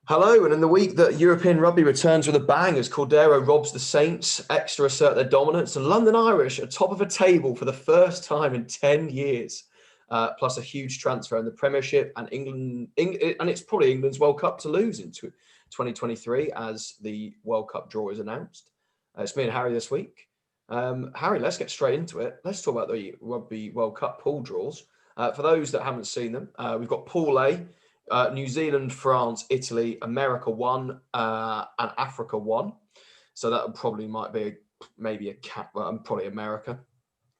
Hello, and in the week that European rugby returns with a bang as Cordero robs the Saints, Exeter assert their dominance, and London Irish are top of a table for the first time in 10 years, plus a huge transfer in the Premiership and and it's probably England's World Cup to lose in 2023 as the World Cup draw is announced. It's me and Harry this week. Harry, let's get straight into it. Let's talk about the Rugby World Cup pool draws. For those that haven't seen them, we've got Pool A. New Zealand, France, Italy, America won, and Africa won. So that probably might be probably America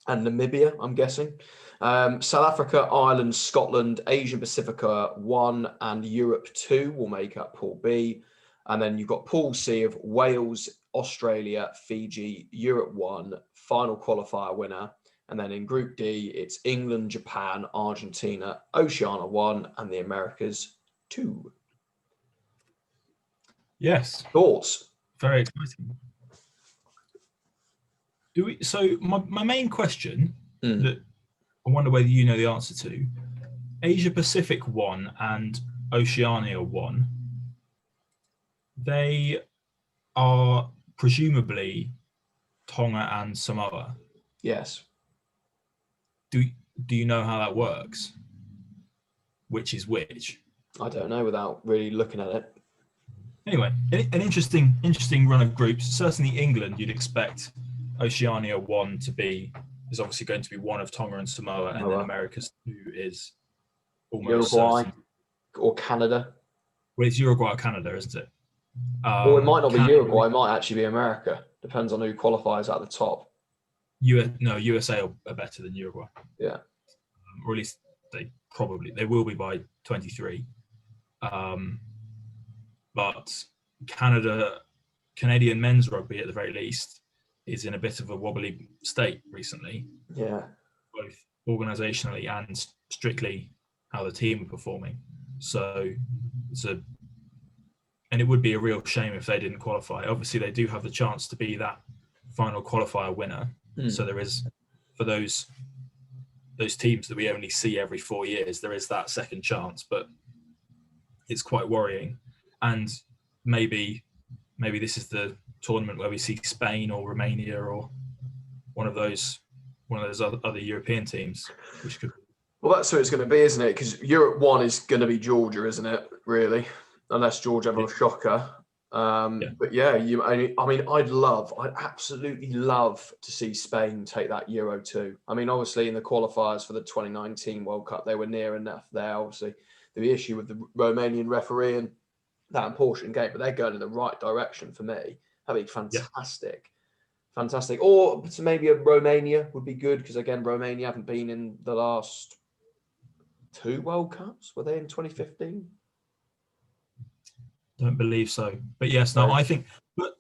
and Namibia, I'm guessing. South Africa, Ireland, Scotland, Asia Pacifica 1 and Europe 2 will make up Pool B. And then you've got Pool C of Wales, Australia, Fiji, Europe 1, final qualifier winner. And then in Group D, it's England, Japan, Argentina, Oceania 1, and the Americas 2. Yes. Thoughts? Very exciting. So my main question that I wonder whether you know the answer to, Asia Pacific 1 and Oceania 1, they are presumably Tonga and Samoa. Yes. Do you know how that works? Which is which? I don't know without really looking at it. Anyway, an interesting run of groups. Certainly England, you'd expect Oceania 1 is obviously going to be one of Tonga and Samoa, and then America's 2 is almost Uruguay certain. or Canada. Well, it's Uruguay or Canada, isn't it? Well, it might not be Uruguay. It might actually be America. Depends on who qualifies at the top. USA are better than Uruguay. Yeah. Or at least they will be by 23. But Canadian men's rugby at the very least is in a bit of a wobbly state recently. Yeah. Both organisationally and strictly how the team are performing. So and it would be a real shame if they didn't qualify. Obviously, they do have the chance to be that final qualifier winner. So there is, for those teams that we only see every 4 years, there is that second chance, but it's quite worrying. And maybe this is the tournament where we see Spain or Romania or one of those other European teams, which could. Well, that's who it's going to be, isn't it? Because Europe 1 is going to be Georgia, isn't it? Really, unless Georgia have a shocker. But yeah, I'd absolutely love to see Spain take that Euro 2. I mean, obviously in the qualifiers for the 2019 World Cup, they were near enough there. Obviously, the issue with the Romanian referee and that important game, but they're going in the right direction for me. That'd be fantastic. Yeah. Fantastic. Or maybe a Romania would be good because, again, Romania haven't been in the last 2 World Cups. Were they in 2015? Don't believe so. But yes, no, I think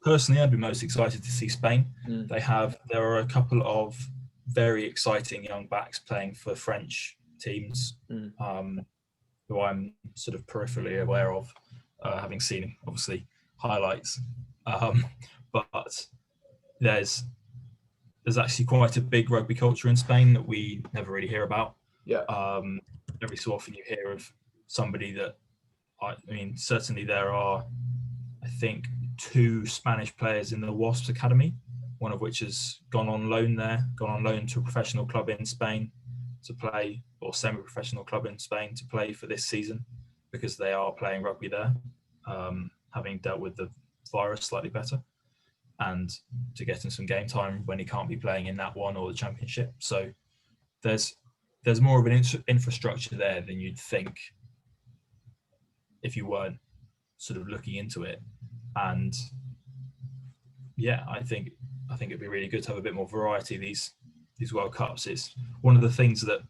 personally I'd be most excited to see Spain. There are a couple of very exciting young backs playing for French teams who I'm sort of peripherally aware of, having seen obviously highlights. But there's actually quite a big rugby culture in Spain that we never really hear about. Yeah. Every so often you hear of somebody that, I mean, certainly there are, I think, 2 Spanish players in the Wasps Academy, one of which has gone on loan to a professional club in Spain to play, or semi-professional club in Spain to play for this season, because they are playing rugby there, having dealt with the virus slightly better, and to get him some game time when he can't be playing in that one or the Championship. So there's more of an infrastructure there than you'd think if you weren't sort of looking into it. And yeah, I think it'd be really good to have a bit more variety these World Cups. It's one of the things that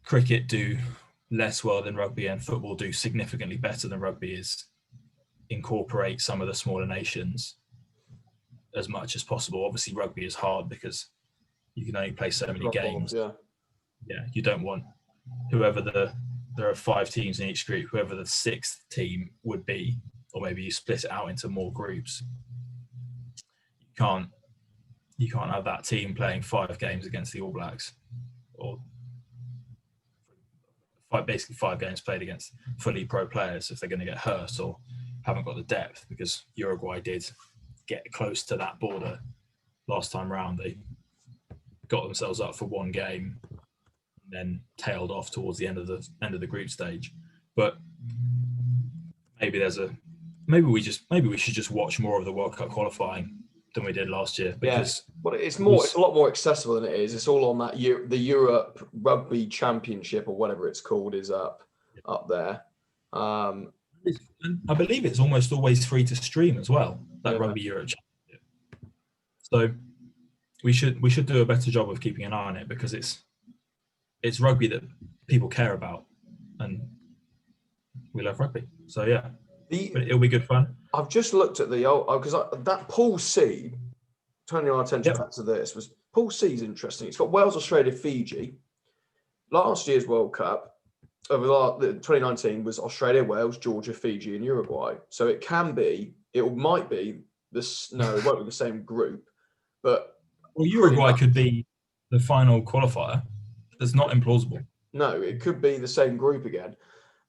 cricket do less well than rugby and football do significantly better than rugby is incorporate some of the smaller nations as much as possible. Obviously rugby is hard because you can only play so many games. Yeah, you don't want there are 5 teams in each group, whoever the 6th team would be, or maybe you split it out into more groups. You can't have that team playing 5 games against the All Blacks, or basically 5 games played against fully pro players if they're going to get hurt or haven't got the depth, because Uruguay did get close to that border last time round. They got themselves up for 1 game and then tailed off towards the end of the group stage. But maybe we should just watch more of the World Cup qualifying than we did last year, because it's a lot more accessible than it is. It's all on that the Europe Rugby Championship, or whatever it's called, is up there. I believe it's almost always free to stream as well, that Rugby Europe Championship. So we should do a better job of keeping an eye on it, because it's rugby that people care about, and we love rugby. So yeah, but it'll be good fun. I've just looked at the because that Pool C, turning our attention back to this, was Pool C is interesting. It's got Wales, Australia, Fiji. Last year's World Cup, over the 2019, was Australia, Wales, Georgia, Fiji, and Uruguay. So it might be this. No, it won't be the same group, but Uruguay could be the final qualifier. That's not implausible. No, it could be the same group again.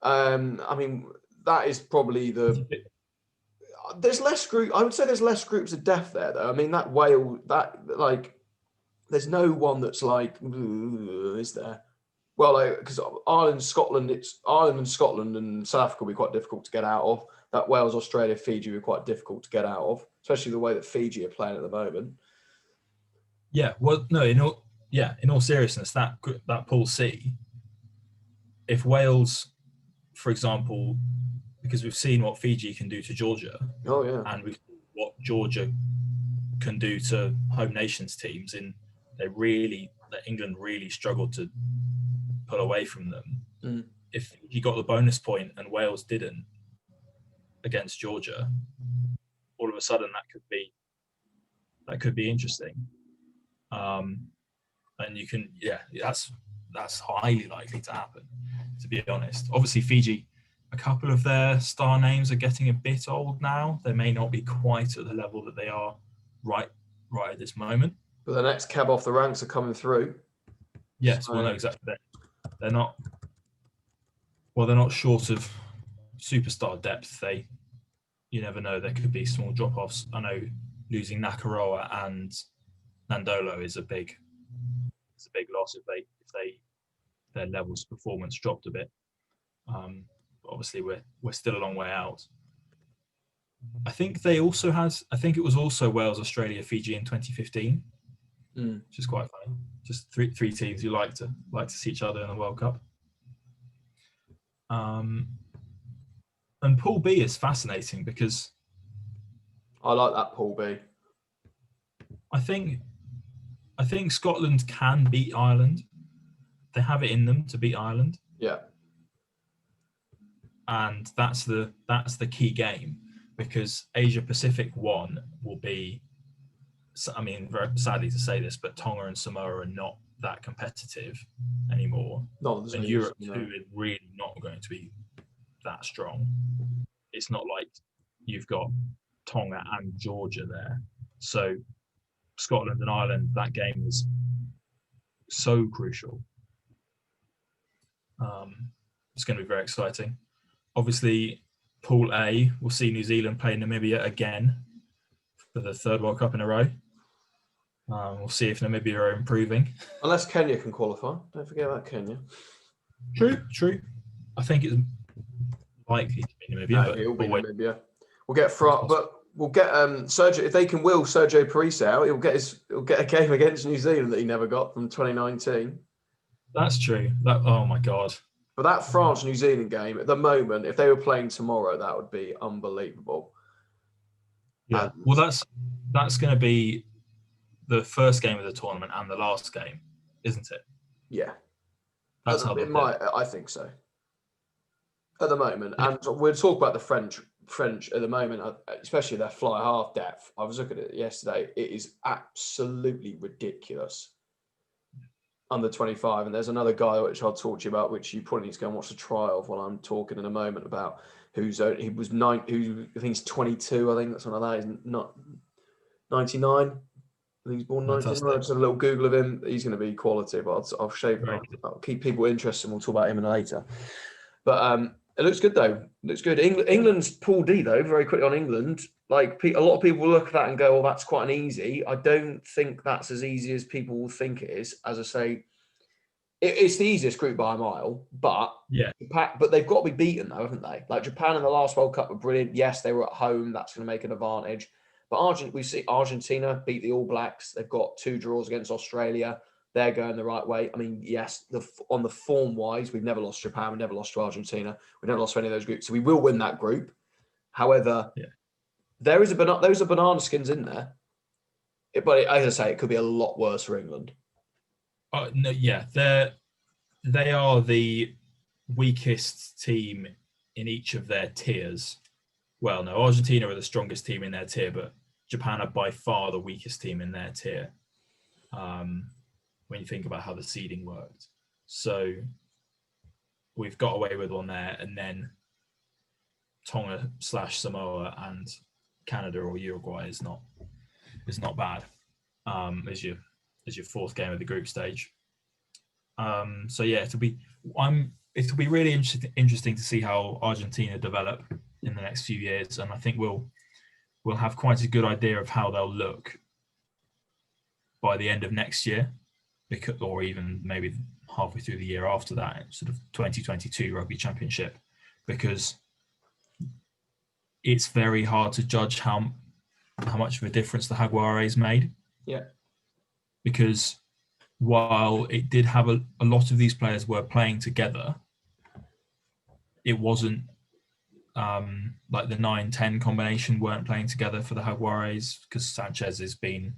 I mean, that is probably there's less group. I would say there's less groups of death there, though. I mean, there's no one that's like, is there? Well, because Ireland and Scotland and South Africa will be quite difficult to get out of. That Wales, Australia, Fiji will be quite difficult to get out of, especially the way that Fiji are playing at the moment. Yeah, well, no, in all seriousness, that Pool C, if Wales, for example, because we've seen what Fiji can do to Georgia, and we've seen what Georgia can do to home nations teams, and England really struggled to pull away from them. If Fiji got the bonus point and Wales didn't against Georgia, all of a sudden that could be interesting. And you can, that's highly likely to happen, to be honest. Obviously, Fiji, a couple of their star names are getting a bit old now. They may not be quite at the level that they are right at this moment. But the next cab off the ranks are coming through. Yes, well, no, exactly. They're not short of superstar depth. You never know. There could be small drop-offs. I know losing Nakaroa and Nandolo is a big loss if their levels of performance dropped a bit. Obviously, we're still a long way out. I think it was also Wales, Australia, Fiji in 2015, which is quite funny. Just three teams you like to see each other in the World Cup. And Pool B is fascinating because I like that Pool B. I think Scotland can beat Ireland. They have it in them to beat Ireland. Yeah. And that's the key game, because Asia Pacific 1 will be, I mean, very sadly to say this, but Tonga and Samoa are not that competitive anymore. And Europe 2 is really not going to be that strong. It's not like you've got Tonga and Georgia there. So Scotland and Ireland, that game is so crucial. It's going to be very exciting. Obviously, Pool A, we'll see New Zealand play Namibia again for the 3rd World Cup in a row. We'll see if Namibia are improving. Unless Kenya can qualify. Don't forget about Kenya. True. I think it's likely to be Namibia. No, it'll be Namibia. We'll get Sergio, if they can will Sergio Parisse out, he'll get a game against New Zealand that he never got from 2019. That's true. Oh my God. But that France-New Zealand game, at the moment, if they were playing tomorrow, that would be unbelievable. Yeah. Well, that's going to be the first game of the tournament and the last game, isn't it? Yeah. That's how I think so. At the moment. Yeah. And we'll talk about the French at the moment, especially their fly half depth. I was looking at it yesterday. It is absolutely ridiculous. Under 25, and there's another guy which I'll talk to you about, which you probably need to go and watch the trial of while I'm talking in a moment about, who I think he's 22. I think that's one of that. He's not 99. He's born Fantastic. 1999. Just a little Google of him. He's going to be quality, but I'll shave. Very I'll keep people interested, and we'll talk about him later. But it looks good though. It looks good. England's Pool D though. Very quickly on England. Like a lot of people look at that and go, "Oh, that's quite an easy." I don't think that's as easy as people will think it is. As I say, it's the easiest group by a mile. But Yeah. but they've got to be beaten though, haven't they? Like Japan in the last World Cup were brilliant. Yes, they were at home. That's going to make an advantage. But we see Argentina beat the All Blacks. They've got 2 draws against Australia. They're going the right way. I mean, yes, on the form-wise, we've never lost Japan. We've never lost to Argentina. We've never lost to any of those groups. So we will win that group. However, those are banana skins in there. But as I say, it could be a lot worse for England. No, yeah, they are the weakest team in each of their tiers. Well, no, Argentina are the strongest team in their tier, but Japan are by far the weakest team in their tier. When you think about how the seeding worked. So we've got away with one there, and then Tonga/Samoa and Canada or Uruguay is not bad as your 4th game of the group stage. So yeah, it'll be really interesting to see how Argentina develop in the next few years, and I think we'll have quite a good idea of how they'll look by the end of next year, or even maybe halfway through the year after that, sort of 2022 Rugby Championship, because it's very hard to judge how much of a difference the Jaguares made. Yeah. Because while it did have a lot of these players were playing together, it wasn't like the 9-10 combination weren't playing together for the Jaguares, because Sanchez has been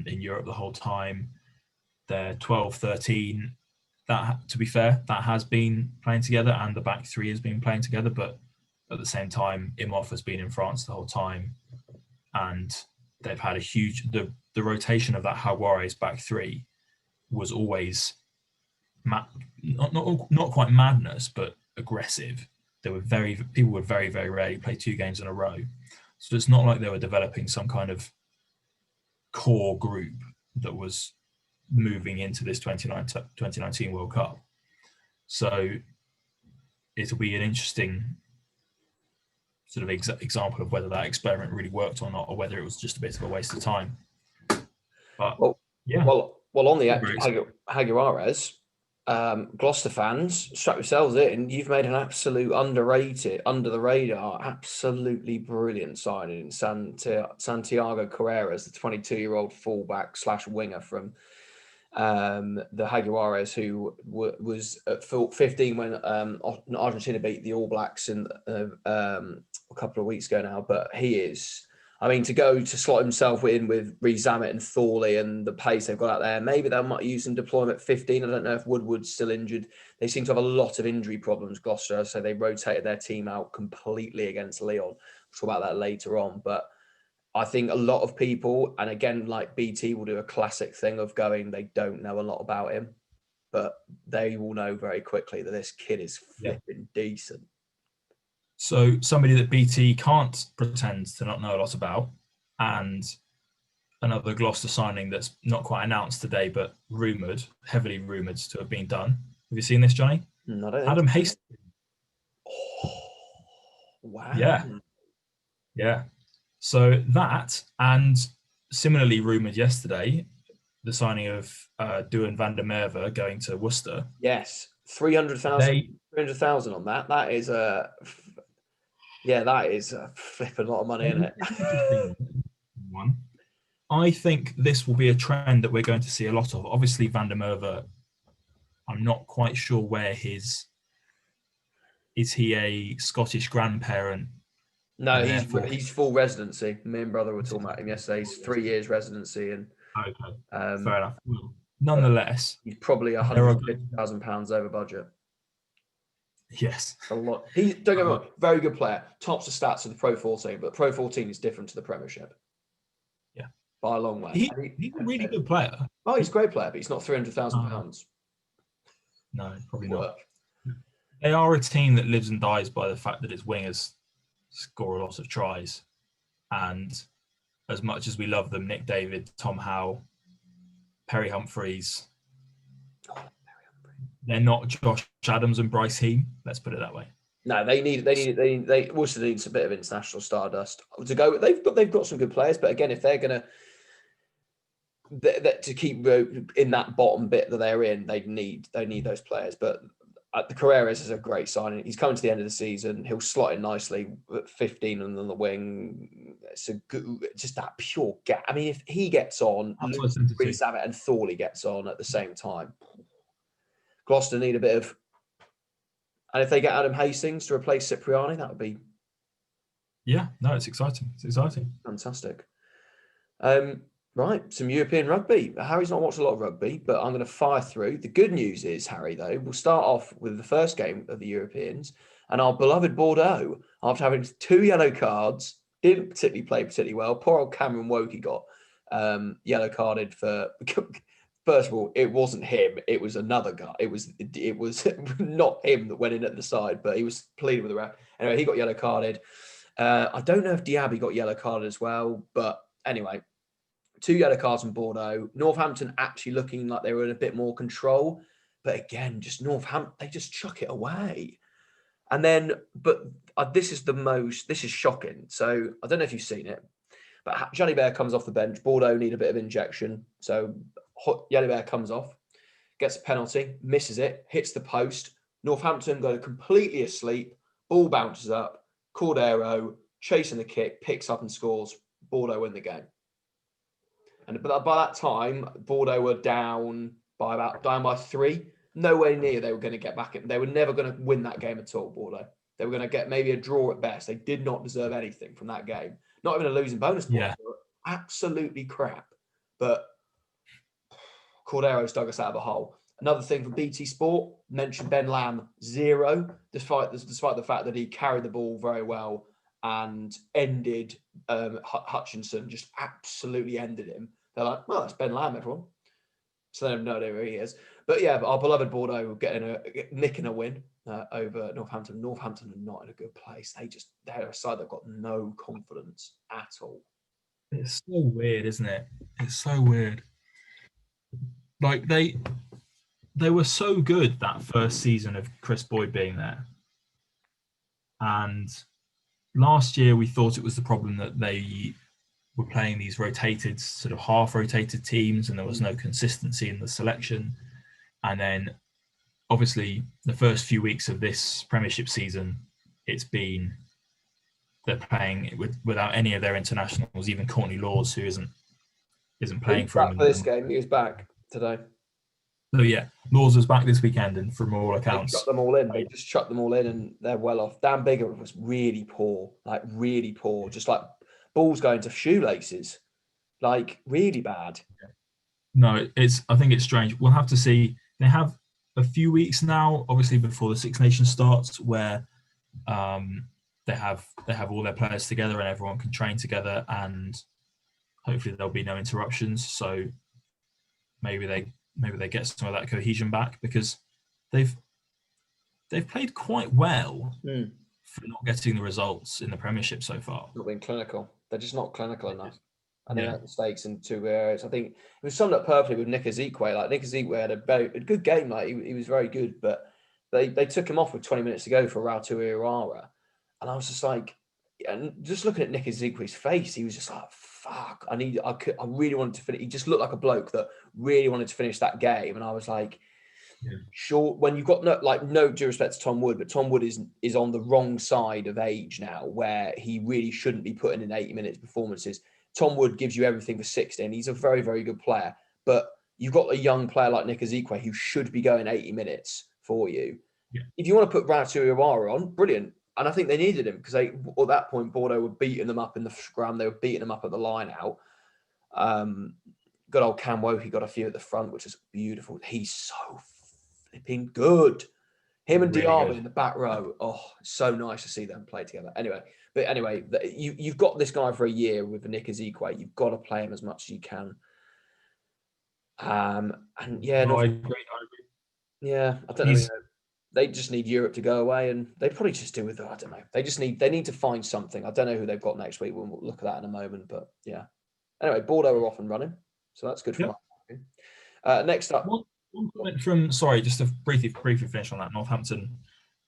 in Europe the whole time. They're 12-13. That, to be fair, that has been playing together, and the back 3 has been playing together. But at the same time, Imhoff has been in France the whole time, and they've had a huge the rotation of that Jaguares back 3 was always not quite madness, but aggressive. People would very, very rarely play 2 games in a row. So it's not like they were developing some kind of core group that was moving into this 2019 World Cup. So it'll be an interesting sort of example of whether that experiment really worked or not, or whether it was just a bit of a waste of time. But Well, on the Jaguares, Gloucester fans, strap yourselves in. You've made an absolute underrated, under the radar, absolutely brilliant signing in Santiago Carreras, the 22-year-old fullback / winger from the Jaguares, who was at 15 when Argentina beat the All Blacks in a couple of weeks ago now. But he is, I mean, to go to slot himself in with Reece Zammit and Thorley and the pace they've got out there, maybe they might use him deployment 15. I don't know if Woodward's still injured. They seem to have a lot of injury problems, Gloucester, so they rotated their team out completely against Leon. We'll talk about that later on. But I think a lot of people, and again, like BT will do a classic thing of going, they don't know a lot about him, but they will know very quickly that this kid is flipping decent. So somebody that BT can't pretend to not know a lot about, and another Gloucester signing that's not quite announced today, but heavily rumoured to have been done. Have you seen this, Johnny? No, Adam Hastings. Oh, wow. Yeah. So that, and similarly rumoured yesterday, the signing of Duan van der Merwe going to Worcester. Yes, 300,000 on that. That is a flipping lot of money, isn't it? One. I think this will be a trend that we're going to see a lot of. Obviously, van der Merwe, I'm not quite sure where is he a Scottish grandparent? No, he's full residency. Me and brother were talking about him yesterday. He's 3 years residency, and fair enough. Nonetheless, he's probably £150,000 over budget. Yes, a lot. Don't get me wrong, very good player. Tops the stats of the Pro 14, but Pro 14 is different to the Premiership. Yeah, by a long way. He's a really good player. Oh, he's a great player, but he's not £300,000. No, probably not. They are a team that lives and dies by the fact that its wingers score a lot of tries, and as much as we love them, Nick David, Tom Howe, Perry Humphreys, they're not Josh Adams and Bryce Heem. Let's put it that way. No, they also need a bit of international stardust to go. They've got some good players, but again, if they're gonna to keep in that bottom bit that they're in, they need those players. But the Carreras is a great signing. He's coming to the end of the season. He'll slot in nicely at 15 and on the wing. It's a good, just that pure gap. I mean, if he gets on, Reece Abbott and Thorley gets on at the same time. Gloucester need a bit of, and if they get Adam Hastings to replace Cipriani, that would be. Yeah, no, it's exciting. It's exciting. Fantastic. Right, some European rugby. Harry's not watched a lot of rugby, but I'm going to fire through. The good news is, Harry, though, we'll start off with the first game of the Europeans, and our beloved Bordeaux, after having 2 yellow cards, didn't particularly well. Poor old Cameron Wokey got yellow carded for. First of all, it wasn't him; it was another guy. It was not him that went in at the side, but he was pleading with the ref. Anyway, he got yellow carded. I don't know if Diaby got yellow carded as well, but anyway. 2 yellow cards from Bordeaux. Northampton actually looking like they were in a bit more control. But again, just Northampton, they just chuck it away. And then, but this is shocking. So I don't know if you've seen it, but Jalibert comes off the bench. Bordeaux need a bit of injection. So Jalibert comes off, gets a penalty, misses it, hits the post. Northampton go completely asleep. Ball bounces up. Cordero chasing the kick, picks up and scores. Bordeaux win the game. And by that time, Bordeaux were down by 3. Nowhere near they were going to get back in. They were never going to win that game at all, Bordeaux. They were going to get maybe a draw at best. They did not deserve anything from that game. Not even a losing bonus point. Yeah. Absolutely crap. But Cordero's dug us out of a hole. Another thing for BT Sport, mentioned Ben Lamb, 0, despite the fact that he carried the ball very well and ended Hutchinson, just absolutely ended him. They're like, well, that's Ben Lamb, everyone. So they have no idea who he is. But yeah, our beloved Bordeaux nicking a win over Northampton. Northampton are not in a good place. They're a side that got no confidence at all. It's so weird, isn't it? It's so weird. Like they were so good that first season of Chris Boyd being there. And last year, we thought it was the problem that they were playing these rotated, sort of half-rotated teams, and there was no consistency in the selection. And then, obviously, the first few weeks of this Premiership season, they're playing without any of their internationals, even Courtney Laws, who isn't playing for them. For this game, he was back today. So yeah, Laws was back this weekend, and from all accounts, They chucked them all in. They just chucked them all in, and they're well off. Dan Bigger was really poor, just like balls going to shoelaces, like really bad. No, I think it's strange. We'll have to see. They have a few weeks now, obviously before the Six Nations starts, where they have all their players together and everyone can train together, and hopefully there'll be no interruptions. So maybe they get some of that cohesion back, because they've played quite well for not getting the results in the Premiership so far. Not being clinical. They're just not clinical enough. I think that mistakes in 2 areas. I think it was summed up perfectly with Nick Ezekwe. Like Nick Ezekwe had a good game. Like he was very good, but they took him off with 20 minutes to go for Ratu Irawara. And I was just like, and just looking at Nick Ezekwe's face, he was just like, fuck, I really wanted to finish. He just looked like a bloke that really wanted to finish that game. And I was like, sure, when you've got no due respect to Tom Wood, but Tom Wood is on the wrong side of age now, where he really shouldn't be putting in 80 minutes performances. Tom Wood gives you everything for 60, and he's a very, very good player. But you've got a young player like Nick Ezekwe who should be going 80 minutes for you. Yeah. If you want to put Ratu Irawara on, brilliant. And I think they needed him, because at that point, Bordeaux were beating them up in the scrum. They were beating them up at the line out. Good old Cam Wokey got a few at the front, which is beautiful. He's so flipping good. Him and really Diaby in the back row. Oh, so nice to see them play together. Anyway, you've got this guy for a year with Nick Ezekwe. You've got to play him as much as you can. I agree. Yeah, I don't know. they just need Europe to go away, and they probably just do with, I don't know. They need to find something. I don't know who they've got next week. We'll look at that in a moment, but yeah. Anyway, Bordeaux are off and running, so that's good for next up. One comment from, sorry, just to briefly finish on that Northampton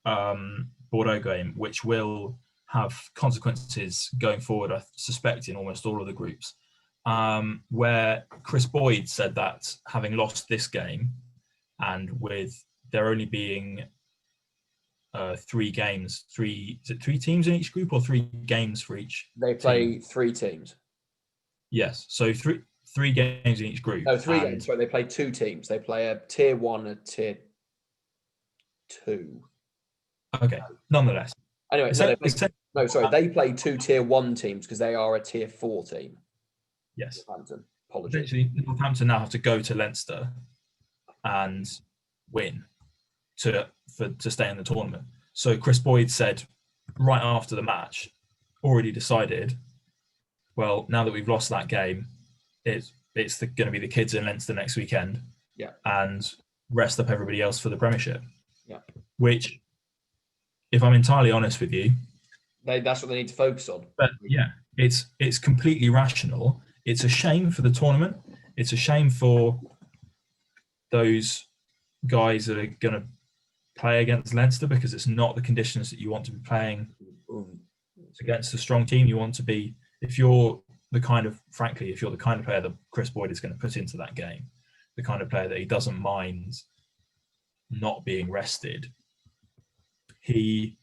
Bordeaux game, which will have consequences going forward, I suspect, in almost all of the groups, where Chris Boyd said that having lost this game, and with there only being three teams in each group, or 3 games for each? They play team? 3 teams. Yes, so three games in each group. No, 3 games. Sorry, they play 2 teams. They play a tier 1 and a tier 2. Okay, nonetheless. Anyway, they play 2 tier 1 teams because they are a tier 4 team. Yes. Northampton. Apologies. Essentially, Northampton now have to go to Leinster and win to stay in the tournament. So Chris Boyd said right after the match, already decided, well, now that we've lost that game, it's going to be the kids in Leinster next weekend, and rest up everybody else for the Premiership. Yeah. Which, if I'm entirely honest with you, that's what they need to focus on. But yeah, it's completely rational. It's a shame for the tournament. It's a shame for those guys that are going to play against Leinster, because it's not the conditions that you want to be playing against a strong team. You want to be, if you're the kind of player that Chris Boyd is going to put into that game, the kind of player that he doesn't mind not being rested, you'd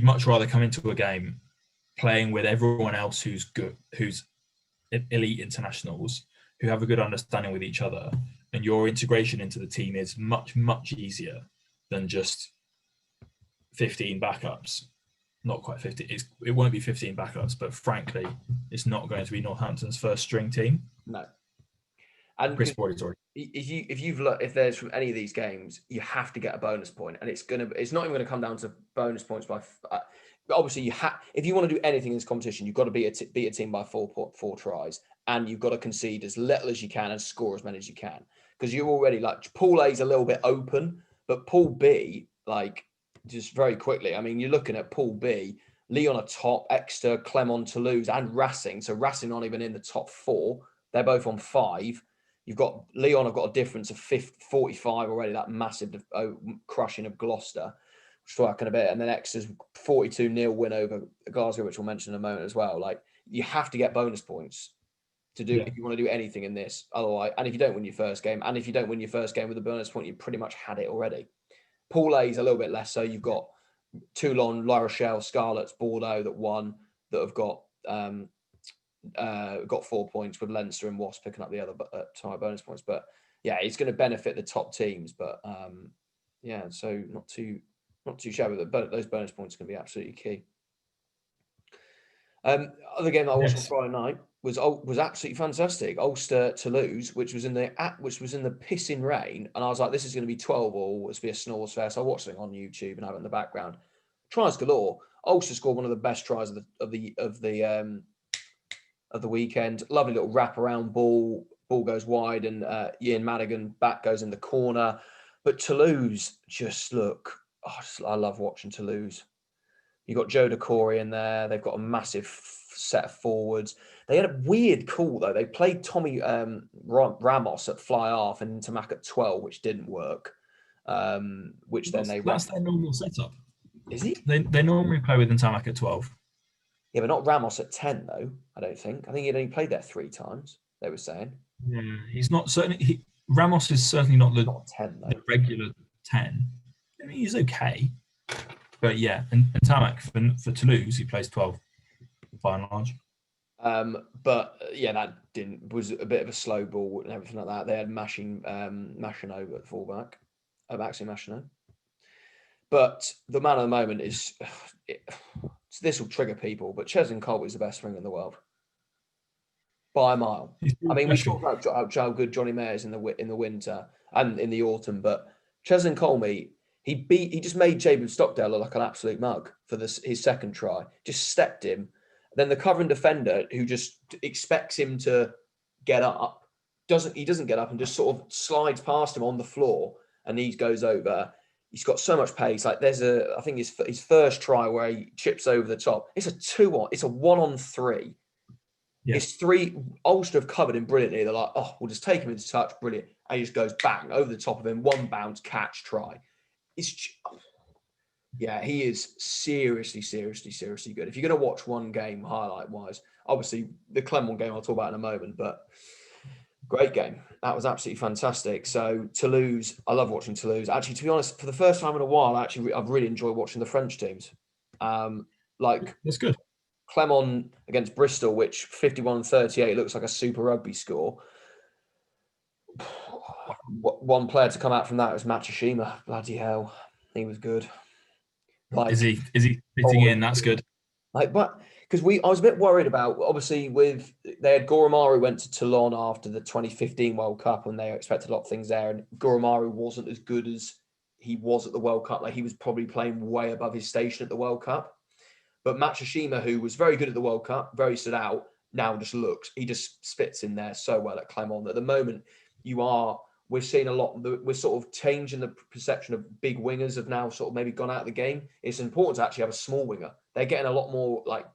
much rather come into a game playing with everyone else who's good, who's elite internationals, who have a good understanding with each other, and your integration into the team is much, much easier than just 15 backups. Not quite 50. It won't be 15 backups, but frankly, it's not going to be Northampton's first string team. No. And Chris Boyd is already. If there's from any of these games, you have to get a bonus point, and it's not even going to come down to bonus points by. But obviously, if you want to do anything in this competition, you've got to beat a team by 4 tries, and you've got to concede as little as you can and score as many as you can, because you're already like Pool A is a little bit open, but Pool B, like, just very quickly, I mean, you're looking at Pool B, Lyon are top, Exeter, Clermont, Toulouse, and Racing. So Racing aren't even in the top 4; they're both on 5. You've got Lyon have got a difference of 45 already, that massive crushing of Gloucester, striking a bit, and then Exeter's 42-0 win over Glasgow, which we'll mention in a moment as well. Like, you have to get bonus points to do if you want to do anything in this. Otherwise, and if you don't win your first game, with a bonus point, you pretty much had it already. Pool A is a little bit less so. You've got Toulon, La Rochelle, Scarlets, Bordeaux that have got 4 points, with Leinster and Wasps picking up the other tie bonus points. But yeah, it's going to benefit the top teams. But so not too shabby. But those bonus points can be absolutely key. Other game that I watched on Friday night was absolutely fantastic. Ulster Toulouse, which was in the pissing rain, and I was like, this is going to be 12-all. It's be a snores fest. I watched it on YouTube and have it in the background. Tries galore. Ulster scored one of the best tries of the weekend. Lovely little wraparound ball. Ball goes wide, and Ian Madigan back goes in the corner. But Toulouse just look. I love watching Toulouse. You've got Joe Decore in there. They've got a massive set of forwards. They had a weird call, though. They played Tommy Ramos at fly half and Tamac at 12, which didn't work. That's their normal setup. Is he? They normally play with Tamac at 12. Yeah, but not Ramos at 10, though, I don't think. I think he'd only played there 3 times, they were saying. Yeah, he's not certainly. Ramos is certainly not the 10, though. The regular 10. I mean, he's okay. But yeah, and Tamac for Toulouse, he plays 12 by and large. But yeah, that was a bit of a slow ball and everything like that. They had Machino at fullback, Maxi Machino. But the man of the moment is this will trigger people, but Cheslin Colby is the best winger in the world by a mile. I mean, we talk about how good Johnny Mayer is in the winter and in the autumn, but Cheslin Colby, he just made Jacob Stockdale look like an absolute mug for his second try. Just stepped him. Then the covering defender, who just expects him to get up, doesn't get up and just sort of slides past him on the floor and he goes over. He's got so much pace. Like I think his first try where he chips over the top. It's a 2-on. It's a 1-on-3. Yeah. It's 3. Ulster have covered him brilliantly. They're like, oh, we'll just take him into touch. Brilliant. And he just goes bang over the top of him. 1 bounce, catch, try. Yeah, he is seriously, seriously, seriously good. If you're going to watch one game highlight-wise, obviously the Clermont game I'll talk about in a moment, but great game. That was absolutely fantastic. So Toulouse, I love watching Toulouse. Actually, to be honest, for the first time in a while, I've really enjoyed watching the French teams. It's good. Clermont against Bristol, which 51-38 looks like a Super Rugby score. One player to come out from that was Matsushima. Bloody hell, he was good. Is he fitting in? That's good. But because I was a bit worried about, obviously they had Goromaru went to Toulon after the 2015 World Cup, and they expected a lot of things there, and Goromaru wasn't as good as he was at the World Cup. Like, he was probably playing way above his station at the World Cup. But Matsushima, who was very good at the World Cup, very stood out, now he just fits in there so well at Clermont. At the moment, we're seeing a lot, we're sort of changing the perception of big wingers have now sort of maybe gone out of the game. It's important to actually have a small winger. They're getting a lot more like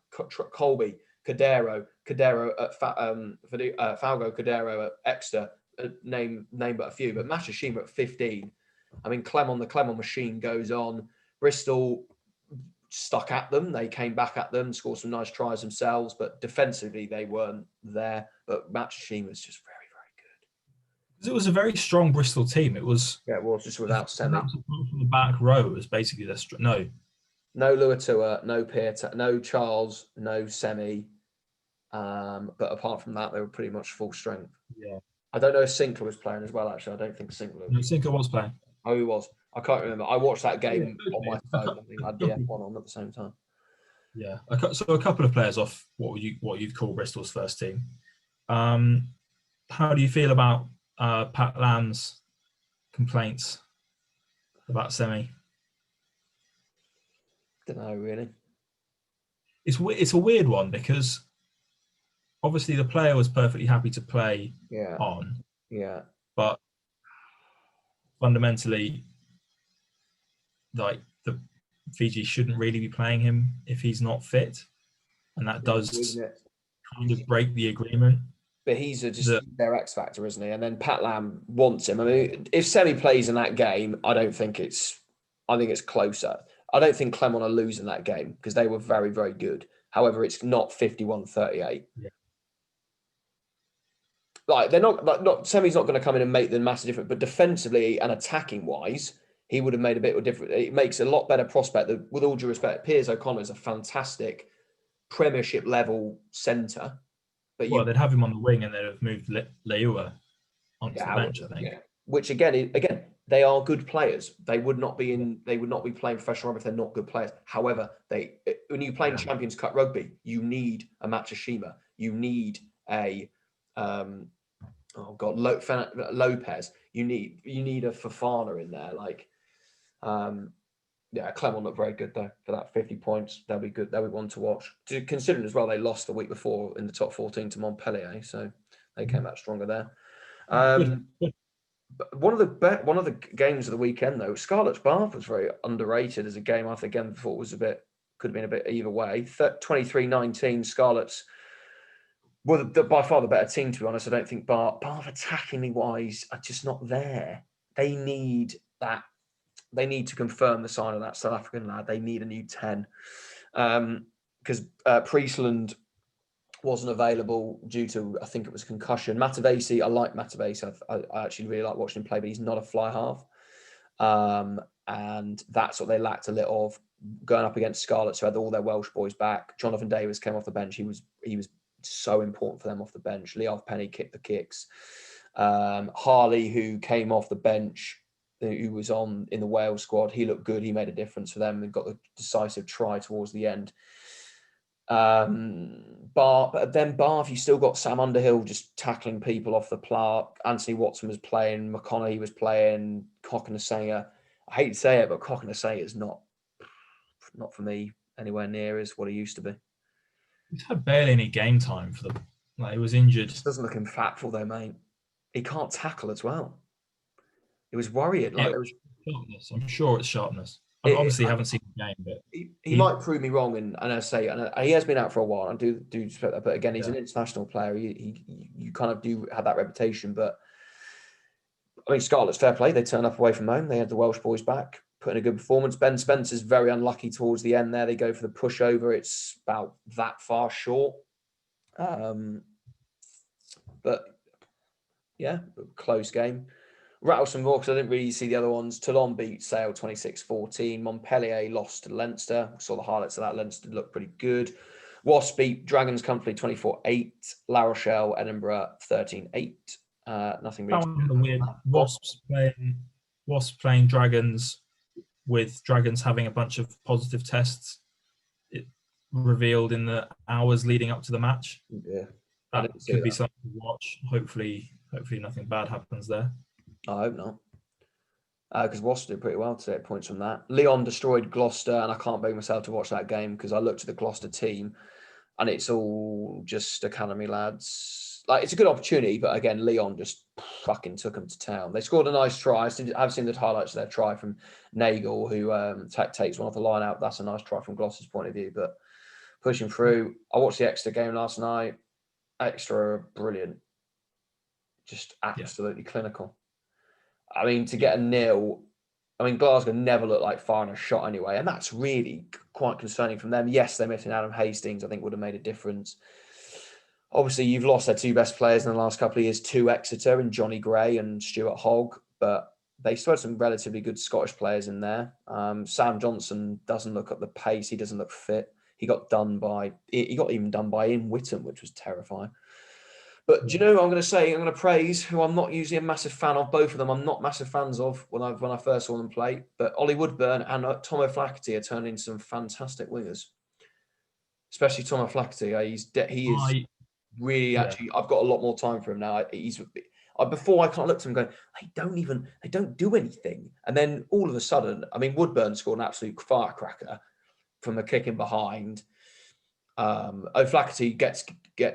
Colby, Cordero at Falgo, Cordero at Exeter, name but a few. But Matsushima at 15. I mean, the Clermont machine goes on. Bristol stuck at them. They came back at them, scored some nice tries themselves, but defensively they weren't there. But Matsushima was just very, very good. It was a very strong Bristol team. It was just without Semi. From the back row, it was basically their no Luatua, no Peter, no Charles, no Semi. But apart from that, they were pretty much full strength. Yeah. I don't know if Sinkler was playing as well. Actually, I don't think Sinkler. No, Sinkler was playing. Oh, he was. I can't remember. I watched that game on my phone. I think I had the F1 on at the same time. Yeah. So a couple of players off what you'd call Bristol's first team. How do you feel about Pat Lam's complaints about Semi? Don't know really. It's a weird one because obviously the player was perfectly happy to play on. Yeah. But fundamentally, like, the Fiji shouldn't really be playing him if he's not fit, and that does kind of break the agreement. But he's their X factor, isn't he? And then Pat Lam wants him. I mean, if Semi plays in that game, I think it's closer. I don't think Clermont are losing that game because they were very, very good. However, it's not 51-38. Yeah. Like, they're not Semi's not going to come in and make the massive difference, but defensively and attacking wise, he would have made a bit of a difference. It makes a lot better prospect. With all due respect, Piers O'Connor is a fantastic Premiership level centre. But they'd have him on the wing and they'd have moved Leua onto the bench, I think. Yeah. Which again, they are good players. They would not be playing professional rugby if they're not good players. However, when you play in Champions Cup rugby, you need a Matsushima. You need a Lopez. You need a Fofana in there. Like, Clermont look very good though for that 50 points. They'll be good. They'll be one to watch. Considering as well, they lost the week before in the top 14 to Montpellier, so they came out stronger there. One of the games of the weekend though, Scarlets Bath was very underrated as a game. I think again thought could have been a bit either way. 23-19 Scarlets. Well, by far the better team, to be honest. I don't think Bath attackingly wise are just not there. They need that. They need to confirm the sign of that South African lad. They need a new 10 because Priestland wasn't available due to, I think it was concussion. Matavesi, I like Matavesi. I actually really like watching him play, but he's not a fly half. And that's what they lacked a little of going up against Scarlets, who had all their Welsh boys back. Jonathan Davis came off the bench. He was so important for them off the bench. Leof Penny kicked the kicks. Harley, who came off the bench, who was in the Wales squad, he looked good. He made a difference for them and got the decisive try towards the end. But then Bath, you still got Sam Underhill just tackling people off the park. Anthony Watson was playing. McConaughey was playing. Cockanasayer. I hate to say it, but Cockanasayer is not for me anywhere near as what he used to be. He's had barely any game time for them. Like, he was injured. It doesn't look impactful though, mate. He can't tackle as well. It was worrying. Like there was sharpness. I'm sure it's sharpness. I it, obviously haven't seen the game, but he might prove me wrong, and I say, and he has been out for a while. I do respect that, but again, he's an international player. You kind of do have that reputation, but I mean, Scarlet's fair play. They turned up away from home. They had the Welsh boys back, put in a good performance. Ben Spencer's very unlucky towards the end there. They go for the pushover. It's about that far short. But yeah, close game. Rattle some more because I didn't really see the other ones. Toulon beat Sale 26-14. Montpellier lost to Leinster. We saw the highlights of that. Leinster looked pretty good. Wasps beat Dragons comfortably 24-8. La Rochelle, Edinburgh 13-8. Nothing really. Weird. Wasps playing Dragons with Dragons having a bunch of positive tests. It revealed in the hours leading up to the match. Yeah, that could be something to watch. Hopefully nothing bad happens there. I hope not. Because Wasps did pretty well today, points from that. Lyon destroyed Gloucester, and I can't bring myself to watch that game because I looked at the Gloucester team, and it's all just academy lads. Like, it's a good opportunity, but again, Lyon just fucking took them to town. They scored a nice try. I've seen the highlights of their try from Nagel, who takes one off the line out. That's a nice try from Gloucester's point of view, but pushing through. I watched the Exeter game last night. Exeter are brilliant. Just absolutely clinical. I mean, to get a nil, I mean, Glasgow never looked like firing a shot anyway, and that's really quite concerning from them. Yes, they're missing Adam Hastings, I think would have made a difference. Obviously, you've lost their two best players in the last couple of years to Exeter, and Johnny Gray and Stuart Hogg, but they still had some relatively good Scottish players in there. Sam Johnson doesn't look at the pace. He doesn't look fit. He got even done by Ian Whittam, which was terrifying. But do you know what I'm going to say? I'm going to praise who I'm not usually a massive fan of. Both of them I'm not massive fans of when I first saw them play. But Ollie Woodburn and Tom O'Flaherty are turning into some fantastic wingers. Especially Tom O'Flaherty. He is really actually. I've got a lot more time for him now. Before I can't look to him going, they don't do anything. And then all of a sudden, I mean, Woodburn scored an absolute firecracker from a kick in behind. O'Flaherty gets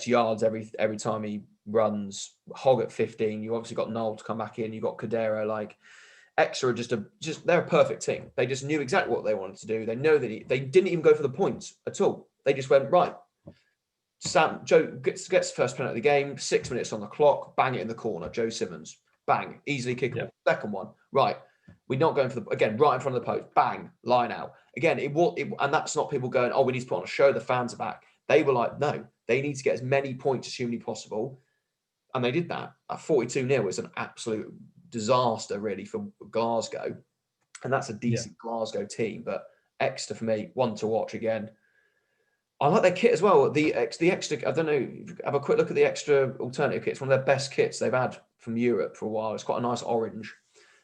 yards every time he runs. Hogg at 15. You obviously got Noel to come back in. You got Cordero. Like, Exeter are they're a perfect team. They just knew exactly what they wanted to do. They know that they didn't even go for the points at all. They just went right. Joe gets the first penalty of the game. 6 minutes on the clock. Bang it in the corner. Joe Simmons. Bang. Easily kickable. Yeah. Second one. Right. We're not going for right in front of the post. Bang. Line out. Again, and that's not people going, oh, we need to put on a show. The fans are back. They were like, no, they need to get as many points as humanly possible. And they did that. At 42-0 is an absolute disaster, really, for Glasgow. And that's a decent Glasgow team. But Exeter, for me, one to watch again. I like their kit as well. The Exeter, I don't know, have a quick look at the Exeter alternative kit. It's one of their best kits they've had from Europe for a while. It's quite a nice orange.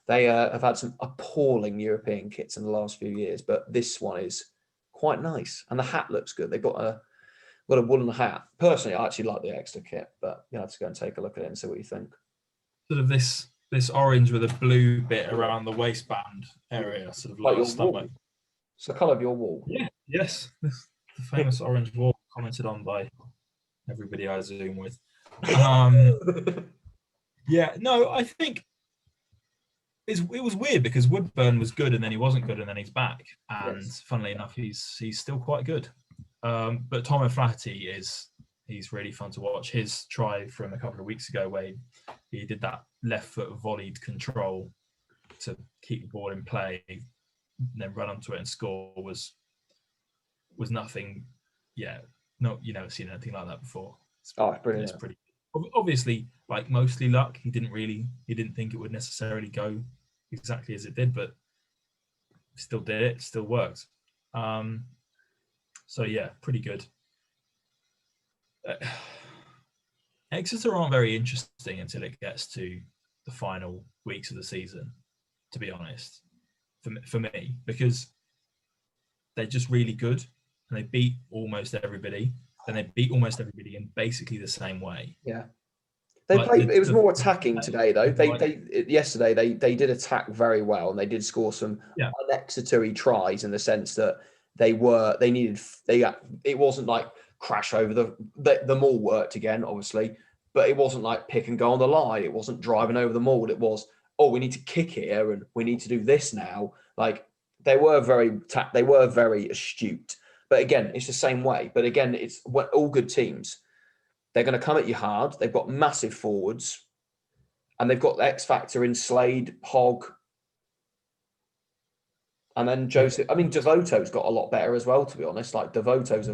They have had some appalling European kits in the last few years, but this one is quite nice. And the hat looks good. They've got a woolen hat. Personally, I actually like the Exeter kit, but you have to go and take a look at it and see what you think. Sort of this orange with a blue bit around the waistband area, sort of like your stomach. It's the colour of your wall. Yeah, yes. The famous orange wall commented on by everybody I Zoom with. I think it was weird because Woodburn was good and then he wasn't good and then he's back. And funnily enough, he's still quite good. But Tom O'Flaherty he's really fun to watch. His try from a couple of weeks ago where he did that left foot volleyed control to keep the ball in play and then run onto it and score was nothing. Yeah, no, you never seen anything like that before. It's brilliant. It's pretty. Obviously, like mostly luck. He didn't think it would necessarily go exactly as it did, but still did it. Still worked. So yeah, pretty good. Exeter aren't very interesting until it gets to the final weeks of the season, to be honest, for me, because they're just really good and they beat almost everybody, and they beat almost everybody in basically the same way. Yeah. It was more attacking today, though. Yesterday they did attack very well, and they did score some un-Exeter-y tries in the sense that it wasn't like crash over the maul worked again, obviously, but it wasn't like pick and go on the line. It wasn't driving over the maul. It was oh, we need to kick here and we need to do this now. Like they were very astute. But again, it's the same way. But again, it's what all good teams. They're going to come at you hard. They've got massive forwards, and they've got the X factor in Slade, Hogg, and then Joseph. I mean, Devoto's got a lot better as well, to be honest. Like Devoto's a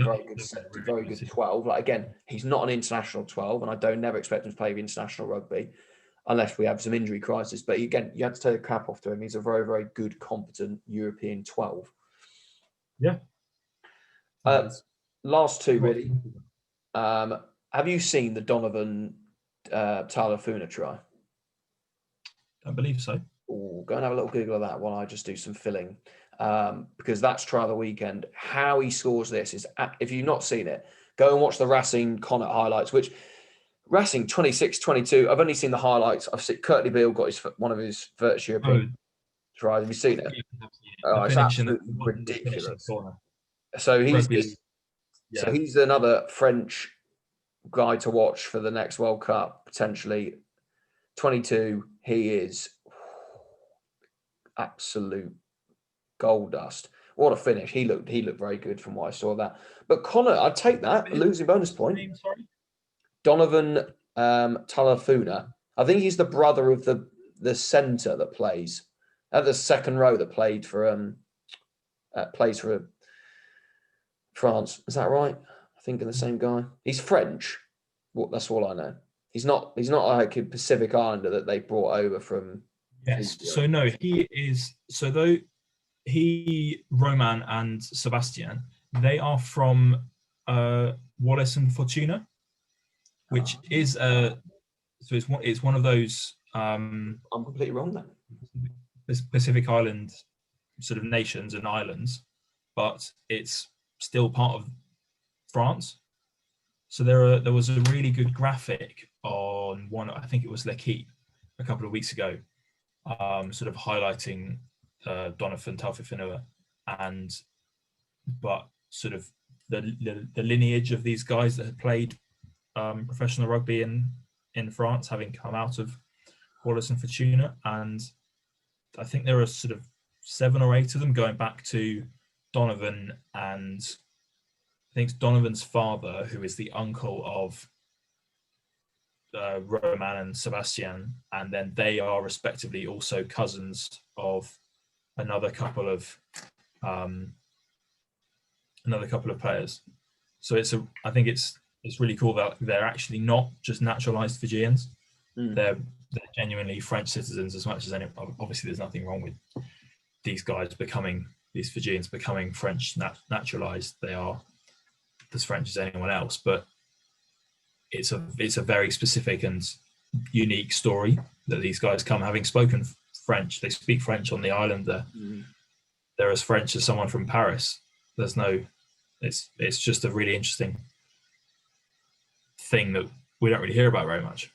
very good 12. Like again, he's not an international 12, and I don't never expect him to play the international rugby unless we have some injury crisis. But again, you have to take the cap off to him. He's a very, very good, competent European 12. Yeah. Last two, really. Have you seen the Donovan Talafuna try? I believe so. Ooh, go and have a little Google of that while I just do some filling. Because that's try of the weekend. How he scores this is, if you've not seen it, go and watch the Racing Connacht highlights, which Racing 26-22. I've only seen the highlights. I've seen Curtly Beale got one of his first European tries. Have you seen it? Oh, it's absolutely ridiculous. So he's another French guy to watch for the next World Cup, potentially. 22, he is absolute gold dust. What a finish. He looked very good from what I saw that. But Connacht, I'd take that. A losing bonus point. Donovan Talafuna. I think he's the brother of the centre that plays at the second row that plays for France. Is that right? I think the same guy. He's French. Well, that's all I know. He's not like a Pacific Islander that they brought over from. Yes. So no, he is. So though Roman and Sebastian, they are from Wallace and Fortuna, which is so it's one of those. I'm completely wrong then. Pacific Island sort of nations and islands, but it's still part of France. So there was a really good graphic on one, I think it was L'Equipe a couple of weeks ago, sort of highlighting Donovan Talafuna but sort of the lineage of these guys that had played professional rugby in France, having come out of Wallace and Fortuna, and I think there are sort of 7 or 8 of them going back to Donovan, and I think it's Donovan's father, who is the uncle of Roman and Sebastian, and then they are respectively also cousins of another couple of players. So I think it's really cool that they're actually not just naturalized Fijians. They're genuinely French citizens as much as any. Obviously, there's nothing wrong with these Fijians becoming French naturalized. They are as French as anyone else, but it's a very specific and unique story that these guys come having spoken French. They speak French on the island. They're as French as someone from Paris. It's just a really interesting thing that we don't really hear about very much.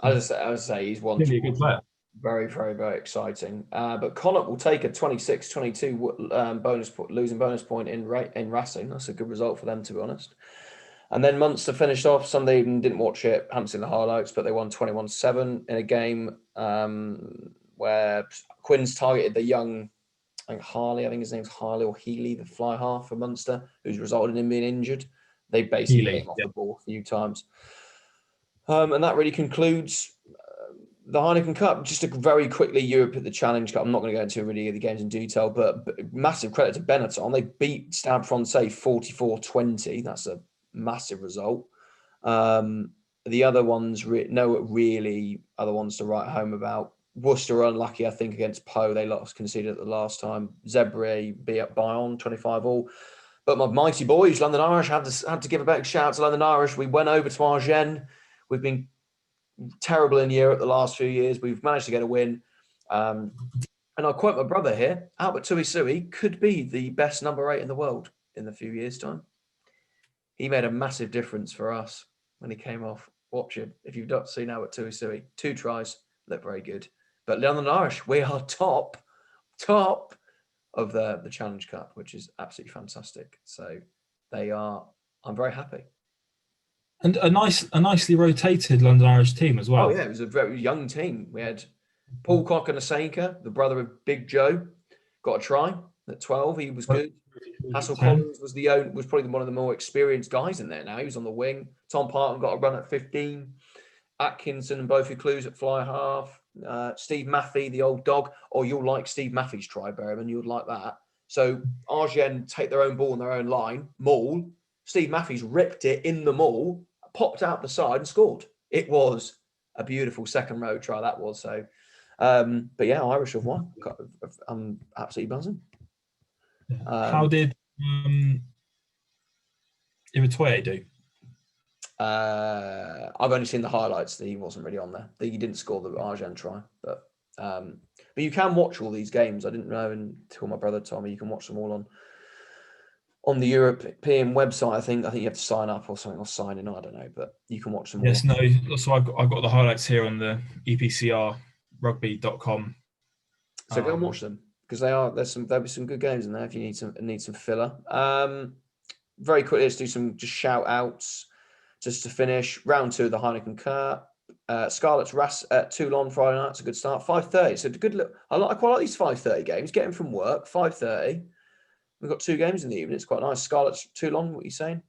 I would say he's one really a good player. Very, very, very exciting. But Connacht will take a 26-22 losing bonus point in Racing. That's a good result for them, to be honest. And then Munster finished off. Sunday evening, didn't watch it, haven't seen the highlights, but they won 21-7 in a game where Quinn's targeted the young, I think his name's Harley or Healy, the fly half for Munster, who's resulted in him being injured. They basically hit him off the ball a few times. And that really concludes the Heineken Cup. Just a very quickly, Europe at the Challenge Cup. I'm not going to go into really the games in detail, but massive credit to Benetton. They beat Stade Francais 44-20. That's a massive result. The other ones, other ones to write home about. Worcester were unlucky, I think, against Pau. They conceded at the last time. Zebre beat up Bayonne 25-all. But my mighty boys, London Irish, had to give a big shout out to London Irish. We went over to Agen. We've been terrible in Europe the last few years. We've managed to get a win. And I'll quote my brother here, Albert Tuisui could be the best number 8 in the world in a few years' time. He made a massive difference for us when he came off. Watch him. If you've not seen Albert Tuisui, 2 tries, look very good. But London Irish, we are top of the Challenge Cup, which is absolutely fantastic. So I'm very happy. And a nicely rotated London Irish team as well. Oh yeah, it was a very young team. We had Paul Cock-and-Asenka, the brother of Big Joe, got a try at 12. He was good. Hassel 10. Collins was probably one of the more experienced guys in there now. He was on the wing. Tom Parton got a run at 15. Atkinson and Bofi Clues at fly half. Steve Maffey, the old dog. Or you'll like Steve Maffey's try, Berriman. You would like that. So Argent take their own ball in their own line. Maul. Steve Maffey's ripped it in the maul, popped out the side and scored. It was a beautiful second row try, that was. So, but yeah, Irish have won. I'm absolutely buzzing. How did Ivetoye do? I've only seen the highlights. He wasn't really on there. He didn't score the Argent try, but you can watch all these games. I didn't know until my brother told me you can watch them all on the European website. I think you have to sign up or something, or sign in. I don't know, but you can watch them all. Yes, no. So I've got the highlights here on the EPCR rugby.com. So go and watch them, because there'll be some good games in there if you need some filler. Very quickly, let's do some just shout outs just to finish. Round 2 of the Heineken Cup. Scarlets at Toulon Friday night. It's a good start. 5:30. So a good look. I quite like these 5:30 games. Getting from work 5:30. We've got 2 games in the evening. It's quite nice. Scarlets Toulon. What are you saying?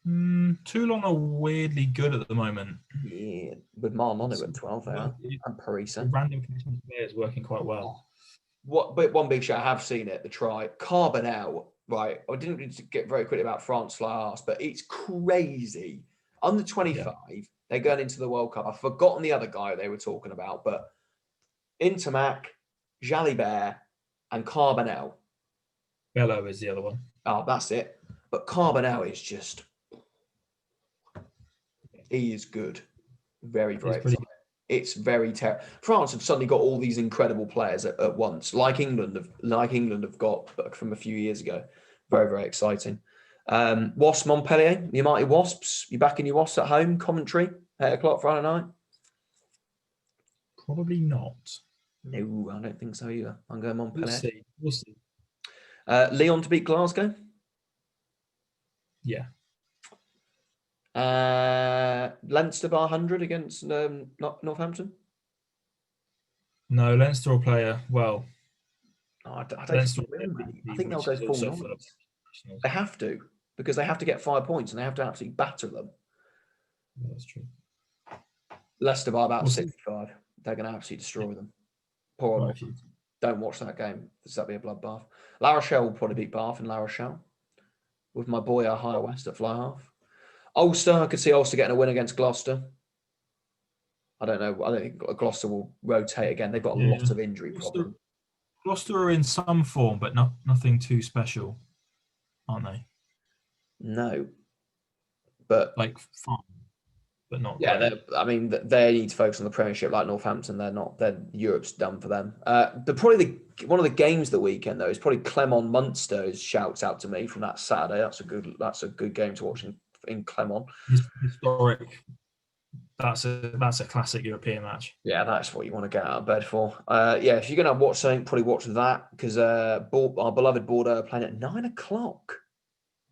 Toulon are weirdly good at the moment. Yeah, with Marmon at 12 there, and Parisa. Random players working quite well. But one big shout, I have seen it, the try. Carbonell, right? I didn't really get very quickly about France last, but it's crazy. Under 25, they're going into the World Cup. I've forgotten the other guy they were talking about, but Intermac, Jalibert, and Carbonell. Bello is the other one. Oh, that's it. But Carbonell is just... He is good. Very, very exciting. It's very terrible. France have suddenly got all these incredible players at once, like England have got from a few years ago. Very, very exciting. Wasps Montpellier, the mighty Wasps. You back in your Wasps at home? Coventry, 8:00 Friday night? Probably not. No, I don't think so either. I'm going Montpellier. We'll see. Lyon to beat Glasgow? Yeah. Leinster by 100 against Northampton? No, Leinster will play well. I don't think they will, mate. I think they'll go full nonce. They have to, because they have to get 5 points and they have to absolutely batter them. Yeah, that's true. Leicester by about 65. They're going to absolutely destroy them. Poor old. Don't watch that game. That'll be a bloodbath. La Rochelle will probably beat Bath in La Rochelle, with my boy Ohio West at fly half. Ulster, I could see Ulster getting a win against Gloucester. I don't know. I don't think Gloucester will rotate again. They've got a lot of injury problems. Gloucester are in some form, but nothing too special, aren't they? No. But fine, but not. Yeah, they need to focus on the Premiership like Northampton. They're Europe's done for them. One of the games the weekend though is probably Clermont Munster. Shouts out to me from that Saturday. That's a good game to watch in Clermont. Historic. That's a classic European match. Yeah, that's what you want to get out of bed for. If you're going to watch something, probably watch that, because our beloved Bordeaux are playing at 9:00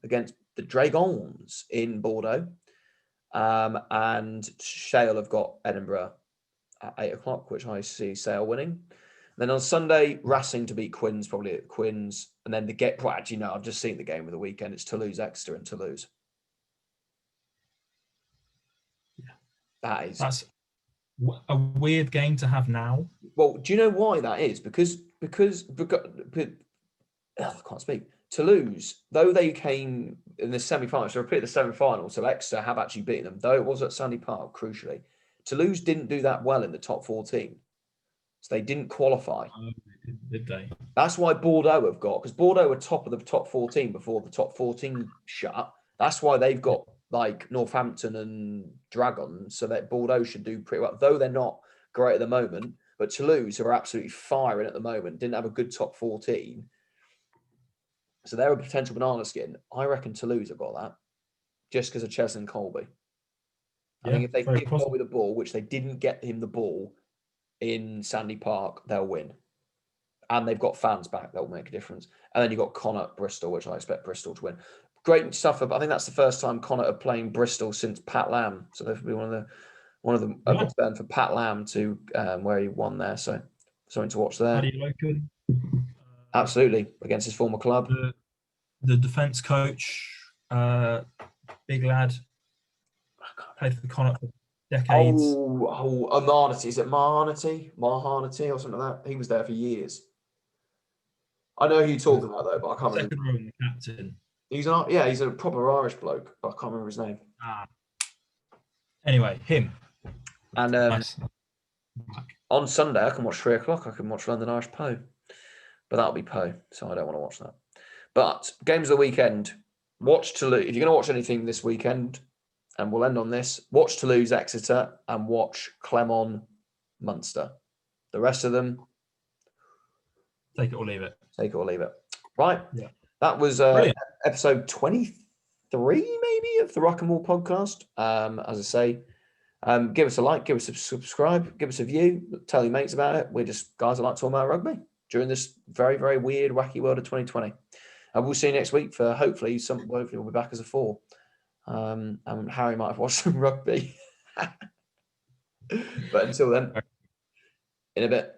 against the Dragons in Bordeaux. And Sale have got Edinburgh at 8:00, which I see Sale winning. Then on Sunday, Racing to beat Quins, probably at Quins. And then I've just seen the game of the weekend. It's Toulouse, Exeter and Toulouse. That's a weird game to have now. Well, do you know why that is? Because I can't speak. Toulouse, though they came in the semi-final, so repeat the semi-final, so Exeter have actually beaten them, though it was at Sandy Park, crucially. Toulouse didn't do that well in the top 14. So they didn't qualify. Did they? That's why Bordeaux have got, because Bordeaux were top of the top 14 before the top 14 shut. That's why they've got Northampton and Dragons, so that Bordeaux should do pretty well, though they're not great at the moment. But Toulouse, who are absolutely firing at the moment, didn't have a good top 14. So they're a potential banana skin. I reckon Toulouse have got that, just because of Cheslin Colby. I think if they give Colby the ball, which they didn't get him the ball in Sandy Park, they'll win. And they've got fans back, that'll make a difference. And then you've got Connacht, Bristol, which I expect Bristol to win. great stuff. I think that's the first time Connacht are playing Bristol since Pat Lam. So that'll be one of the Yeah. return for Pat Lam to where he won there. So something to watch there. Paddy Logan. Absolutely, against his former club. The defence coach, big lad, played for Connacht for decades. Oh, Marnity. Is it Marnity or something like that? He was there for years. I know who you're talking about though, but I can't remember. Second row and the captain. He's a proper Irish bloke, but I can't remember his name. Anyway, him. And Nice. on Sunday, I can watch 3 o'clock. I can watch London Irish Poe, but that'll be Poe, so I don't want to watch that. But games of the weekend. Watch Toulouse. If you're going to watch anything this weekend, and we'll end on this, watch Toulouse, Exeter, and watch Clermont, Munster. The rest of them, take it or leave it. Take it or leave it. Right. Yeah. That was episode 23, maybe, of the Rock and Roll podcast. As I say, give us a like, give us a subscribe, give us a view, tell your mates about it. We're just guys that like talking about rugby during this very, very weird, wacky world of 2020. And we'll see you next week for hopefully we'll be back as a 4. And Harry might have watched some rugby. But until then, in a bit.